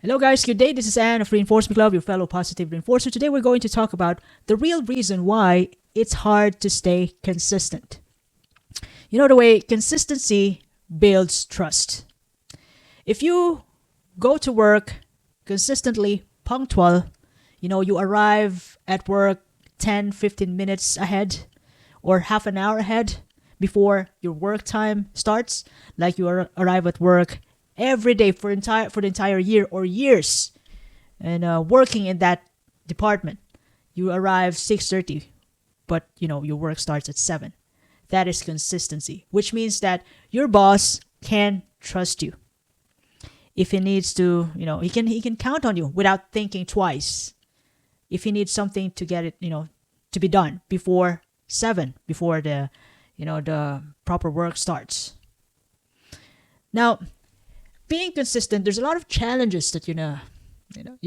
Hello, guys. Good day. This is Anne of Reinforcement Club, your fellow positive reinforcer. Today, we're going to talk about the real reason why it's hard to stay consistent. You know, the way consistency builds trust. If you go to work consistently punctual, you arrive at work 10, 15 minutes ahead or half an hour ahead before your work time starts, like arrive at work every day for the entire year or years, and working in that department, you arrive 6:30, but your work starts at 7. That is consistency, which means that your boss can trust you. If he needs to, he can count on you without thinking twice. If he needs something to get it, to be done before 7, before the proper work starts. Now, being consistent, there's a lot of challenges that you're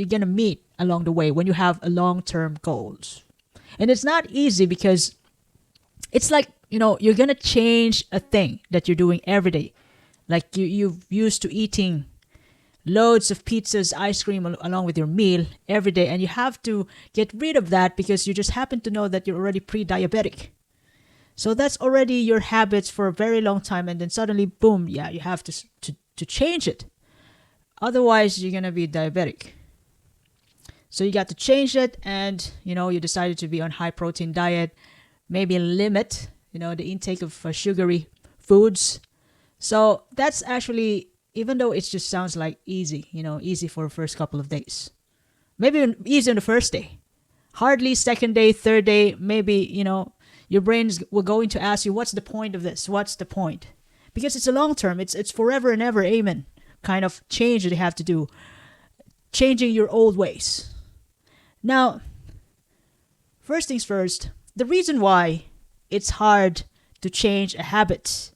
gonna meet along the way when you have a long-term goals, and it's not easy because it's like you're gonna change a thing that you're doing every day. Like you've used to eating loads of pizzas, ice cream along with your meal every day, and you have to get rid of that because you just happen to know that you're already pre-diabetic. So that's already your habits for a very long time, and then suddenly, boom, yeah, you have to change it. Otherwise, you're gonna be diabetic. So you got to change it, and you decided to be on high protein diet, maybe limit the intake of sugary foods. So that's actually, even though it just sounds like easy, easy for the first couple of days, maybe even easy on the first day, hardly second day, third day, maybe your brains will going to ask you, what's the point of this? What's the point? Because it's a long term, it's forever and ever, amen, kind of change that you have to do, changing your old ways. Now, first things first, the reason why it's hard to change a habit,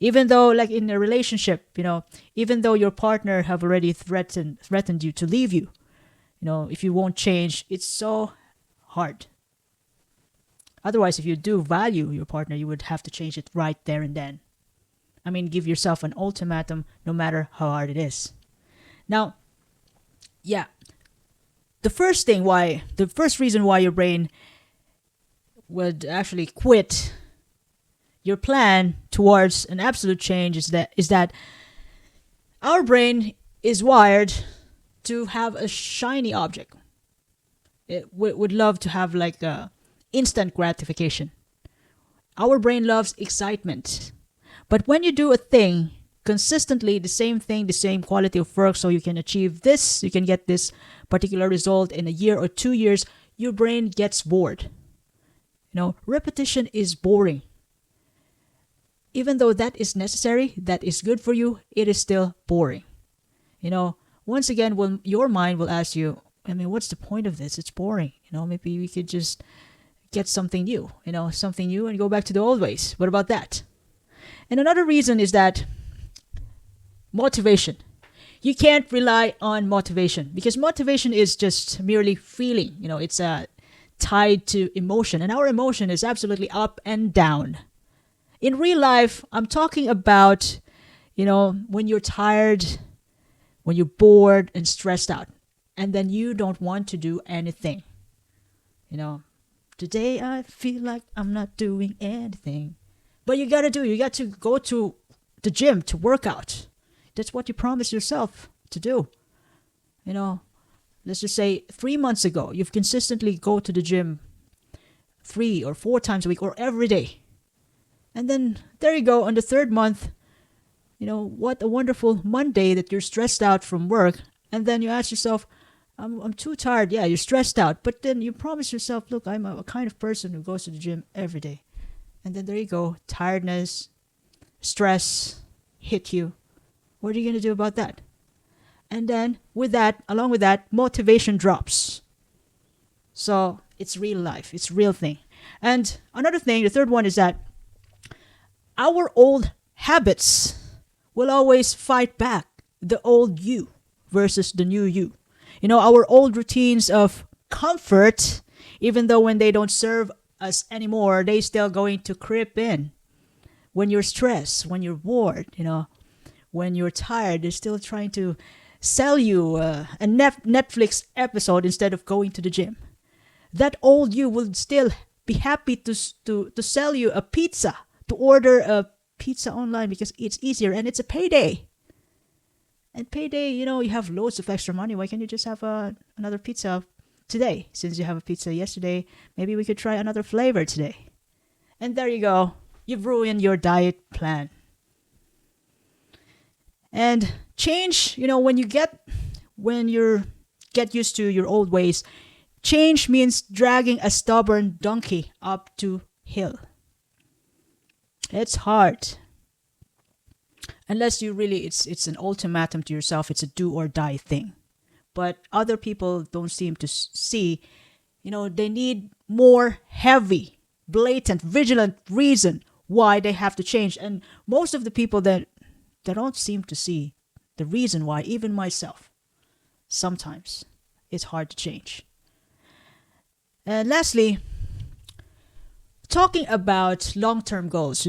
even though, like in a relationship, even though your partner have already threatened you to leave you, if you won't change, it's so hard. Otherwise, if you do value your partner, you would have to change it right there and then. I mean, give yourself an ultimatum no matter how hard it is. Now, yeah, the first reason why your brain would actually quit your plan towards an absolute change is that our brain is wired to have a shiny object. It would love to have like a instant gratification. Our brain loves excitement. But when you do a thing consistently, the same thing, the same quality of work, so you can achieve this, you can get this particular result in a year or 2 years, your brain gets bored. Repetition is boring. Even though that is necessary, that is good for you, it is still boring. Once again, when your mind will ask you, I mean, what's the point of this? It's boring. Maybe we could just get something new, and go back to the old ways. What about that? And another reason is that motivation. You can't rely on motivation because motivation is just merely feeling. It's tied to emotion, and our emotion is absolutely up and down. In real life, I'm talking about, when you're tired, when you're bored and stressed out, and then you don't want to do anything. Today I feel like I'm not doing anything. But you got to go to the gym to work out. That's what you promised yourself to do. Let's just say 3 months ago, you've consistently go to the gym 3 or 4 times a week or every day. And then there you go on the third month, what a wonderful Monday that you're stressed out from work. And then you ask yourself, I'm too tired. Yeah, you're stressed out. But then you promise yourself, look, I'm a kind of person who goes to the gym every day. And then there you go. Tiredness, stress hit you. What are you going to do about that? And then along with that, motivation drops. So it's real life. It's real thing. And another thing, the third one is that our old habits will always fight back the old you versus the new you. Our old routines of comfort, even though when they don't serve us anymore, they still going to creep in. When you're stressed, when you're bored, when you're tired, they're still trying to sell you a Netflix episode instead of going to the gym. That old you will still be happy to sell you a pizza, to order a pizza online because it's easier and it's a payday. And payday, you have loads of extra money. Why can't you just have another pizza today? Since you have a pizza yesterday, maybe we could try another flavor today. And there you go. You've ruined your diet plan. And change, when you get used to your old ways, change means dragging a stubborn donkey up to hill. It's hard. Unless you really, it's an ultimatum to yourself. It's a do or die thing. But other people don't seem to see, they need more heavy, blatant, vigilant reason why they have to change. And most of the people that they don't seem to see the reason why, even myself, sometimes it's hard to change. And lastly, talking about long-term goals,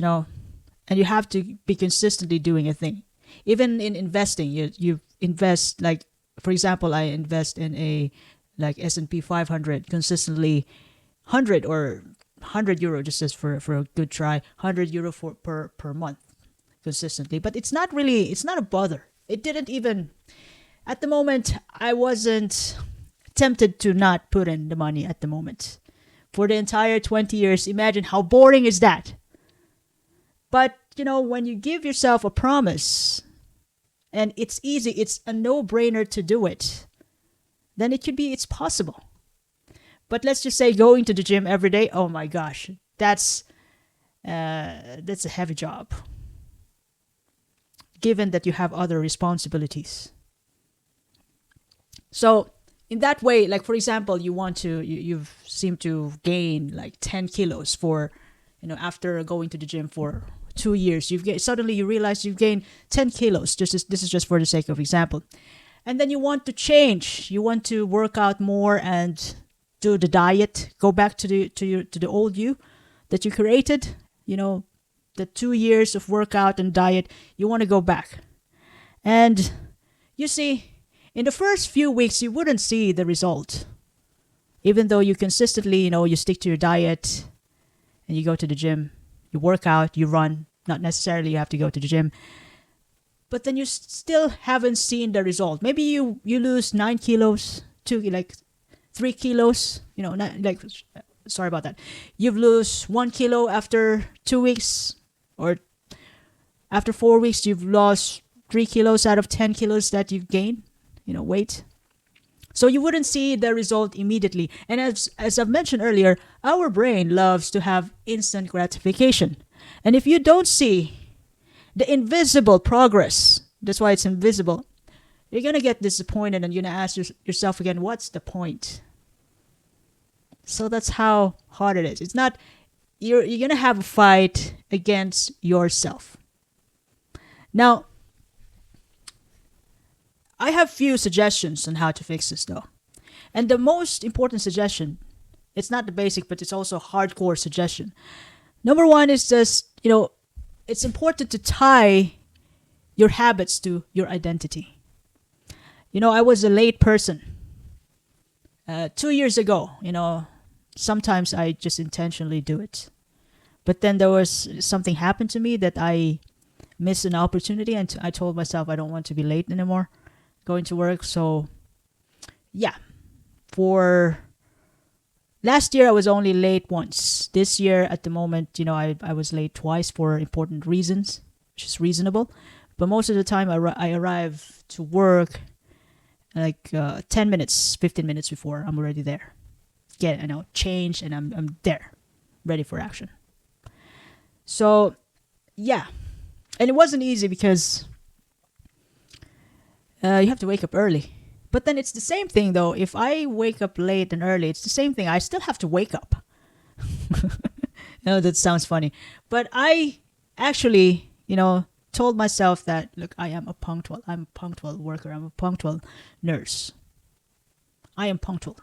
and you have to be consistently doing a thing. Even in investing, you invest, like, for example, I invest in a S&P 500 consistently, 100 or 100 euro just as for a good try, 100 euro per month consistently. But it's not a bother. It didn't even, at the moment, I wasn't tempted to not put in the money at the moment. For the entire 20 years, imagine how boring is that? But, when you give yourself a promise, and it's easy, it's a no-brainer to do it, then it's possible. But let's just say going to the gym every day, oh my gosh, that's a heavy job. Given that you have other responsibilities. So, in that way, like for example, you've seemed to gain like 10 kilos for, after going to the gym for 2 years, suddenly you realize you've gained 10 kilos. This is just for the sake of example. And then you want to change. You want to work out more and do the diet. Go back to the old you that you created. The 2 years of workout and diet. You want to go back. And you see, in the first few weeks, you wouldn't see the result. Even though you consistently, you stick to your diet and you go to the gym, you work out, you run. Not necessarily you have to go to the gym. But then you still haven't seen the result. Maybe you lose 9 kilos, 3 kilos, sorry about that. You lose 1 kilo after 2 weeks, or after 4 weeks, you've lost 3 kilos out of 10 kilos that you've gained, weight. So you wouldn't see the result immediately. And as I've mentioned earlier, our brain loves to have instant gratification. And if you don't see the invisible progress, that's why it's invisible, you're going to get disappointed and you're going to ask yourself again, what's the point? So that's how hard it is. It's not, you're going to have a fight against yourself. Now, I have few suggestions on how to fix this though. And the most important suggestion, it's not the basic, but it's also a hardcore suggestion. Number one is just, it's important to tie your habits to your identity. I was a late person. 2 years ago, sometimes I just intentionally do it. But then there was something happened to me that I missed an opportunity, and I told myself I don't want to be late anymore going to work. So, yeah. For last year, I was only late once. This year, at the moment, I was late twice for important reasons, which is reasonable. But most of the time, I arrive to work like 10 minutes, 15 minutes before I'm already there. Change, and I'm there, ready for action. So, yeah. And it wasn't easy because you have to wake up early. But then it's the same thing though. If I wake up late and early, it's the same thing. I still have to wake up. That sounds funny. But I actually, told myself that, look, I'm a punctual worker. I'm a punctual nurse. I am punctual.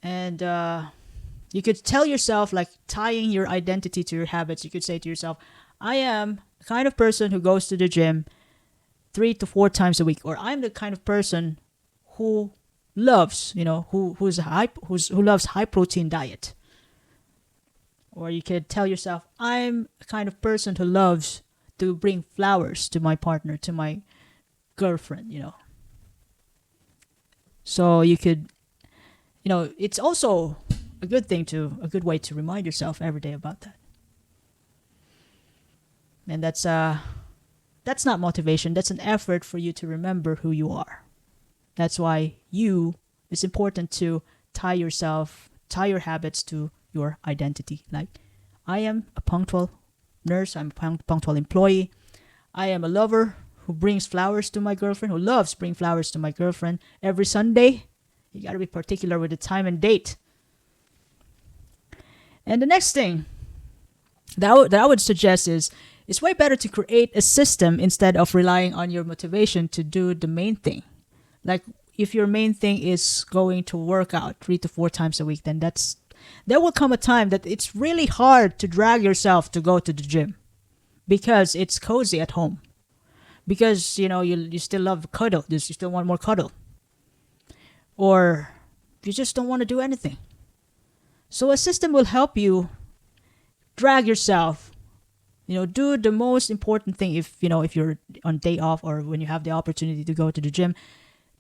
And you could tell yourself, like tying your identity to your habits, you could say to yourself, I am the kind of person who goes to the gym 3 to 4 times a week, or I'm the kind of person who loves, who loves high protein diet. Or you could tell yourself, I'm a kind of person who loves to bring flowers to my partner, to my girlfriend. So you could, it's also a good way to remind yourself every day about that. And that's not motivation. That's an effort for you to remember who you are. That's why it's important to tie your habits to your identity. Like, I am a punctual nurse. I'm a punctual employee. I am a lover who brings flowers to my girlfriend, who loves bring flowers to my girlfriend every Sunday. You got to be particular with the time and date. And the next thing that I would suggest is, it's way better to create a system instead of relying on your motivation to do the main thing. Like, if your main thing is going to work out 3 to 4 times a week, then there will come a time that it's really hard to drag yourself to go to the gym because it's cozy at home. Because, you still love cuddle. You still want more cuddle. Or you just don't want to do anything. So a system will help you drag yourself, do the most important thing. If you're on day off, or when you have the opportunity to go to the gym,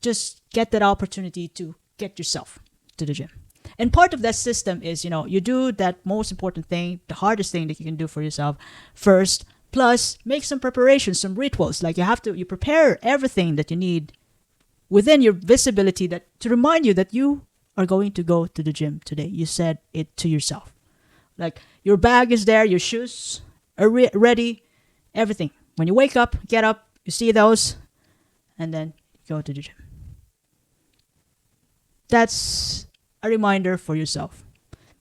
just get that opportunity to get yourself to the gym. And part of that system is, you do that most important thing, the hardest thing that you can do for yourself first, plus make some preparations, some rituals. Like, you prepare everything that you need within your visibility to remind you that you are going to go to the gym today. You said it to yourself. Like, your bag is there, your shoes are ready, everything. When you wake up, get up, you see those, and then go to the gym. That's a reminder for yourself,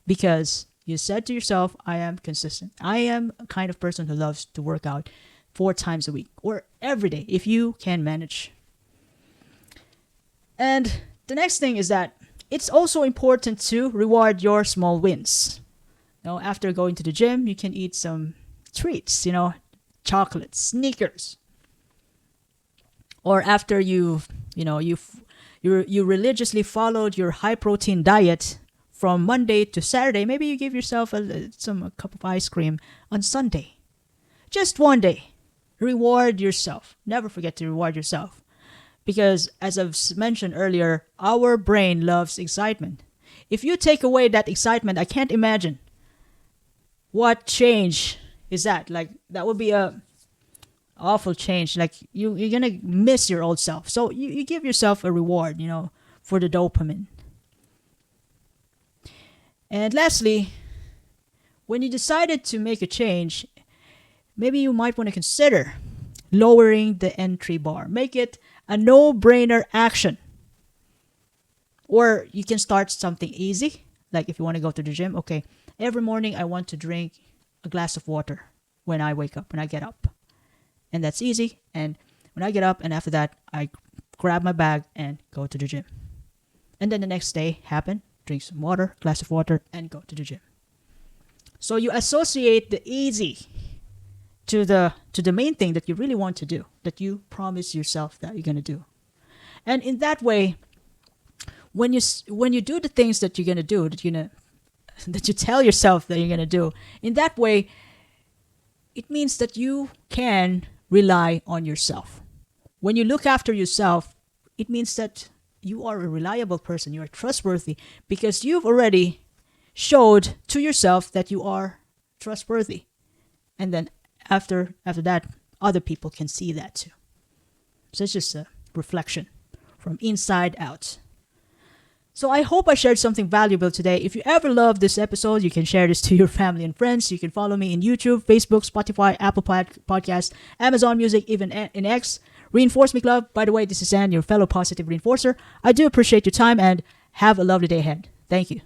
because you said to yourself, I am consistent. I am a kind of person who loves to work out 4 times a week, or every day if you can manage. And the next thing is that it's also important to reward your small wins. After going to the gym, you can eat some treats, chocolates, Snickers. Or after you religiously followed your high protein diet from Monday to Saturday, maybe you give yourself a cup of ice cream on Sunday. Just one day. Reward yourself. Never forget to reward yourself. Because, as I've mentioned earlier, our brain loves excitement. If you take away that excitement, I can't imagine what change is that. Like, that would be a awful change. Like, you're gonna miss your old self. So you give yourself a reward, for the dopamine. And lastly, when you decided to make a change, maybe you might want to consider lowering the entry bar. Make it a no-brainer action. Or you can start something easy. Like, if you want to go to the gym, okay, every morning I want to drink a glass of water when I wake up, when I get up. And that's easy. And when I get up, and after that, I grab my bag and go to the gym. And then the next day drink some water, glass of water, and go to the gym. So you associate the easy to the main thing that you really want to do, that you promise yourself that you're going to do. And in that way, when you do the things that you're going to do, that you tell yourself that you're going to do, in that way, it means that you can rely on yourself. When you look after yourself, it means that you are a reliable person, you are trustworthy, because you've already showed to yourself that you are trustworthy. And then after that, other people can see that too. So it's just a reflection from inside out. So I hope I shared something valuable today. If you ever love this episode, you can share this to your family and friends. You can follow me in YouTube, Facebook, Spotify, Apple Podcasts, Amazon Music, even in X. Reinforce Me Club. By the way, this is Ann, your fellow positive reinforcer. I do appreciate your time, and have a lovely day ahead. Thank you.